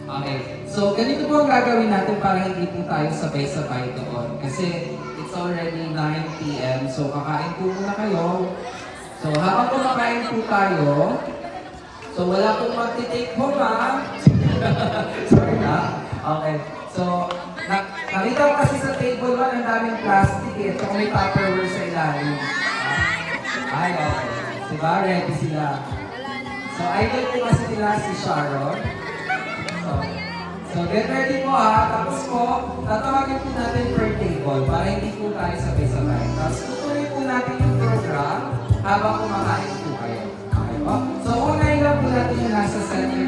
Okay. So, ganito po ang gagawin natin para hindi po tayo sabay-sabay doon. Kasi it's already 9 p.m. So, kakain po muna kayo. So, habang kumakain po tayo, so wala pong magti-take home ha. Sorry na. Okay. So, nakita ko kasi sa table 1 ang daming plastic eh. Tsaka may Tupperware sa ilalim. Ay, okay. Diba? Ready sila. So, idol po kasi nila si Sharon. So get ready po ha. Tapos po, tatawagin po natin per table para hindi po tayo sabay-sabay. Tapos tutuloy po natin yung program habang kumakain po kayo. Okay po? So unahin lang po natin yung nasa center.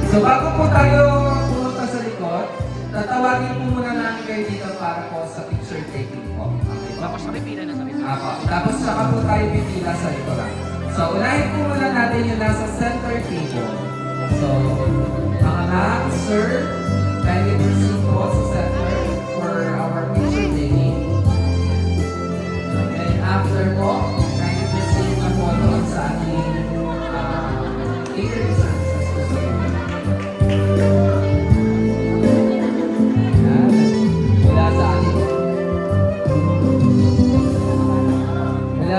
So bago po tayo pumunta sa likod, tatawagin po muna namin kayo dito para po sa picture taking po. Okay po? Tapos nakipila na sa likod. Tapos saka po tayo pipila sa likod. So unahin po muna natin yung nasa center table. So, mga anak, sir, kindly proceed po sa center for our picture taking. And after po, kindly proceed na po doon sa ating catering services. Yan. Mula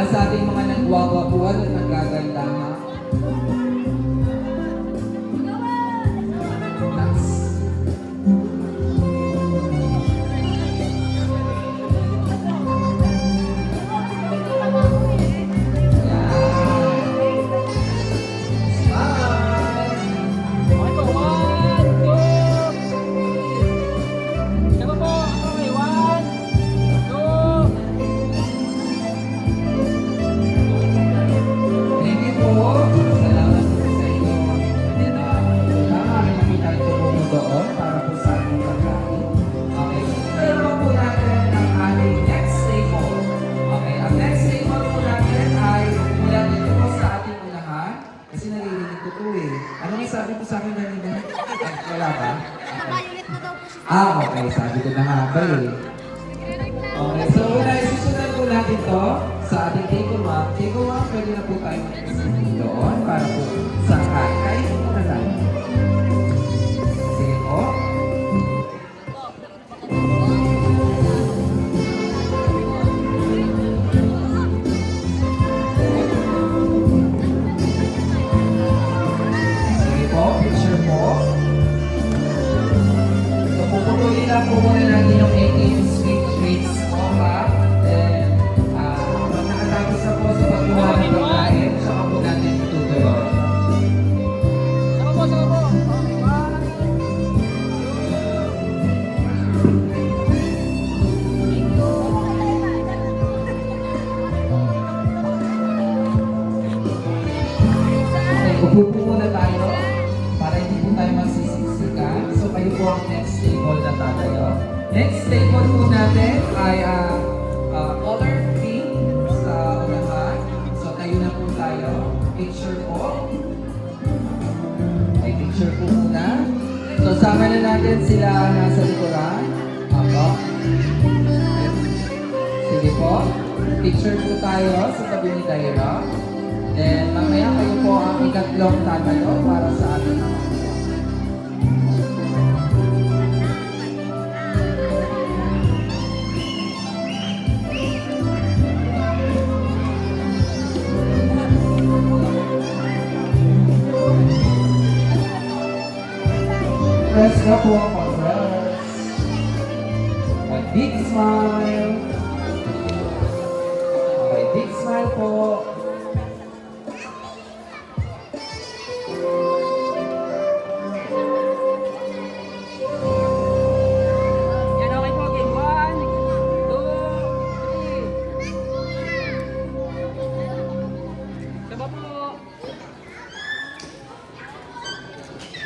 sa ating mga nagwawagwan at nagkagandahan. Okay, sabi ko na nga ba eh. Okay, so susunod po natin to sa ating take-home map. Take-home map, pwede na po tayo mag-isipin doon para po sa kain po na tayo. Sige po. Sige po, picture po. Puputuloy lang po muna natin yung 18 sweet treats mo ha. Then, pag nakatapos na po sa pagkuha ng pagkain, saka po natin itutuloy. Saka po. Okay, upo po muna tayo para hindi po tayo magsisiksikan. So, kayo po ang next table na tatayo. Next table po natin ay color pink sa unahan. So, tayo na po tayo. Picture po. Ay, picture po muna. So, sama na natin sila nasa likuran. Ako. Sige po. Picture po tayo sa tabi ni Daira. Then, mamaya kayo po ang ikatlong tatayo para sa ating mga press na po ang pag-press. A big smile. Okay, big smile po. Yan, okay po. Game 1, 2, 3. Saba po.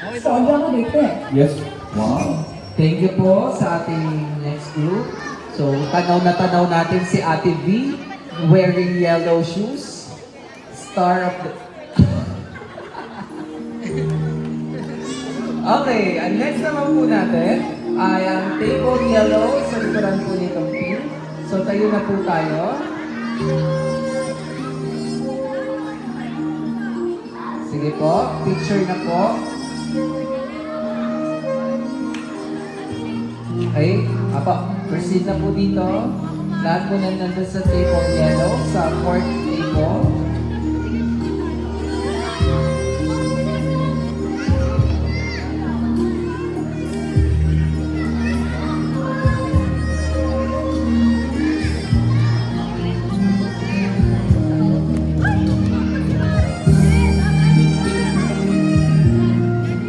Okay po. Sobrang addicted. Yes. Wow. Thank you po sa ating next group. So, tanaw na tanaw natin si Ate V wearing yellow shoes. Star of the... Okay, ang next naman po natin ay ang table yellow sa likuran po nitong pink. So, tayo na po tayo. Sige po, picture na po. Okay, apa, proceed na po dito. Lahat po na nandun sa table yellow, sa fourth table.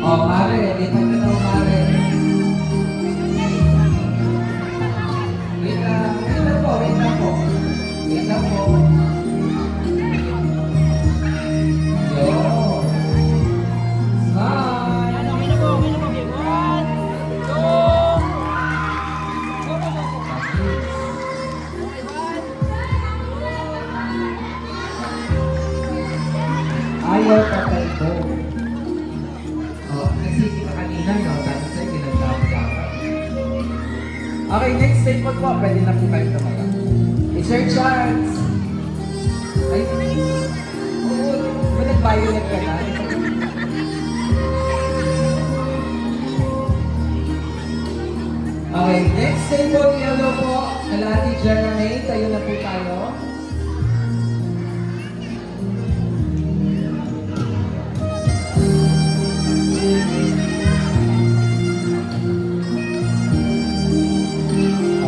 Oh, Mare, dito ka na, Mare. Wait lang po, wait lang po. Wait lang po. Yo. Smile. Yan, okay na po, okay na po. Game 1, 2, go, go, go, go. Okay, 1. Ayaw patay ko. Oh, kasi kita kanina, no? Tapos ay ginagdapat. Okay, next statement po. Pwede na po kayo tumayo. It's your chance. Ay, oo. Ba nag-violet ka na? Okay, next statement yellow po. Kalati Jeremy, tayo na po tayo.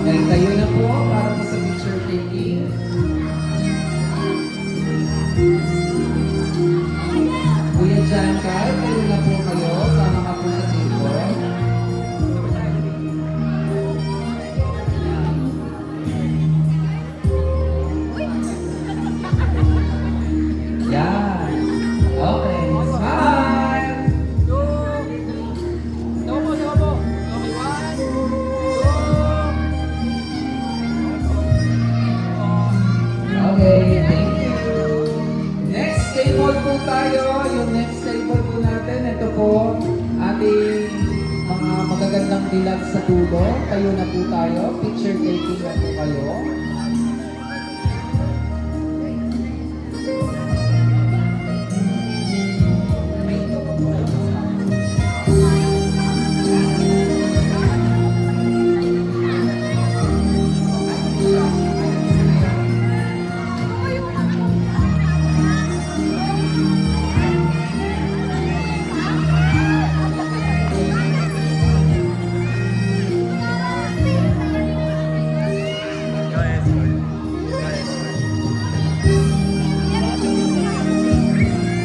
Okay, tayo na po para po sa picture taking. Kuya Jankal, tayo na po kayo. Sama ka po sa table. Yan. Okay, smile. Go po, go po. Okay, 1, 2. Okay, thank you. Next table po tayo. Yung next table po natin, ito po, ating mga magagandang dilag sa dulo. Tayo na po tayo. Picture taking na po kayo.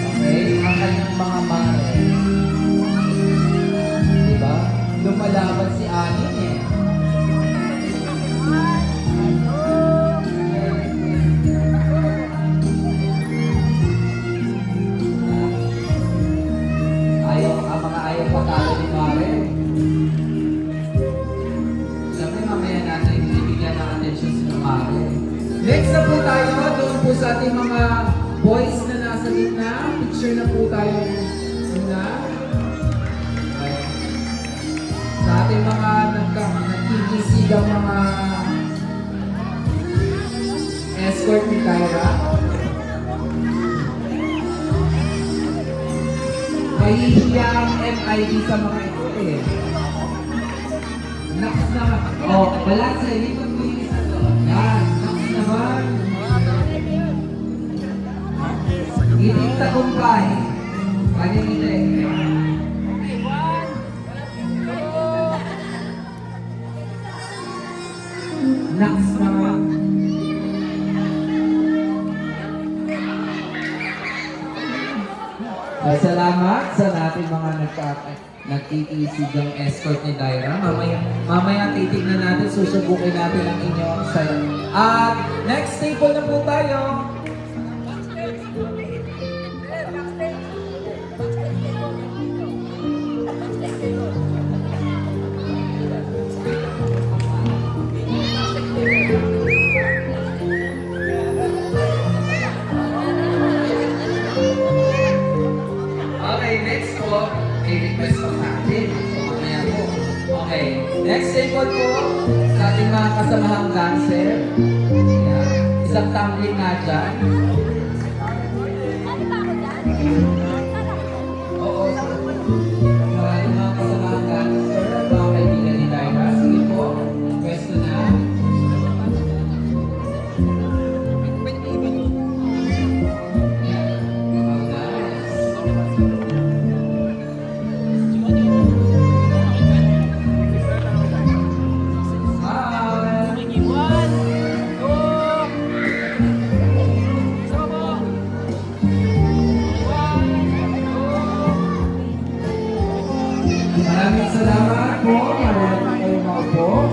Okay, ang kanyang mga mare. Diba? Lumalaban si Anin eh. Mga ayaw patalo ni Mare. Siyempre mamaya natin bibigyan ng attention si Mare. Next na po tayo, doon po sa ating mga boys na nasa gitna. Picture na po tayo muna. Okay. Sa ating mga nagkikisigang mga escort ni Kyra. Mahihiya ang MID sa mga ito eh. Naks na. Oh, balance eh. Likod mo yung isa to. Yan. Naks naman. Iting tagumpay. Paninig. Okay, 1, 2. Naks naman. Salamat sa nating mga nagkikisigang escort ni Daira. Mamaya titignan natin, susubukin natin ang inyong sayo. At next table na po tayo. Okay, next po, i-request pa natin. So, mamaya po. Okay, next table po sa ating mga kasamahang dancer. Yan. Isang tumbling na dyan. Maraming salamat po. Maraming kayong mga po.